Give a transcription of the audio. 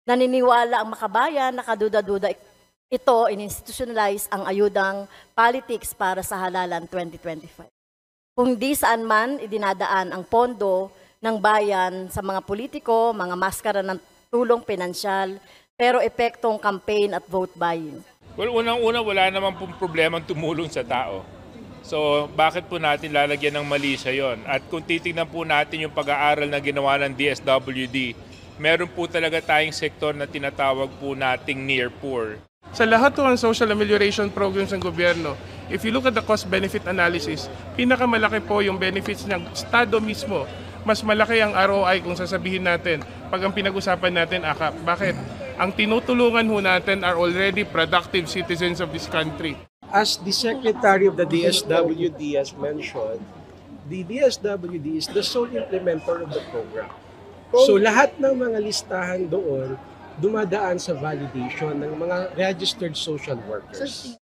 Naniniwala ang makabayan na kaduda-duda ito in-institutionalize ang ayudang politics para sa halalan 2025. Kung di saan man idinadaan ang pondo ng bayan sa mga politiko, mga maskara ng tulong pinansyal, pero epektong campaign at vote buying. Well, unang-una, wala naman pong problemang tumulong sa tao. So, bakit po natin lalagyan ng mali siya yon? At kung titignan po natin yung pag-aaral na ginawa ng DSWD, meron po talaga tayong sektor na tinatawag po nating near poor. Sa lahat ng social amelioration programs ng gobyerno, if you look at the cost-benefit analysis, pinakamalaki po yung benefits ng Estado mismo. Mas malaki ang ROI kung sasabihin natin pag ang pinag-usapan natin AKAP. Bakit? Ang tinutulungan ho natin are already productive citizens of this country. As the Secretary of the DSWD has mentioned, the DSWD is the sole implementer of the program. So lahat ng mga listahan doon dumadaan sa validation ng mga registered social workers.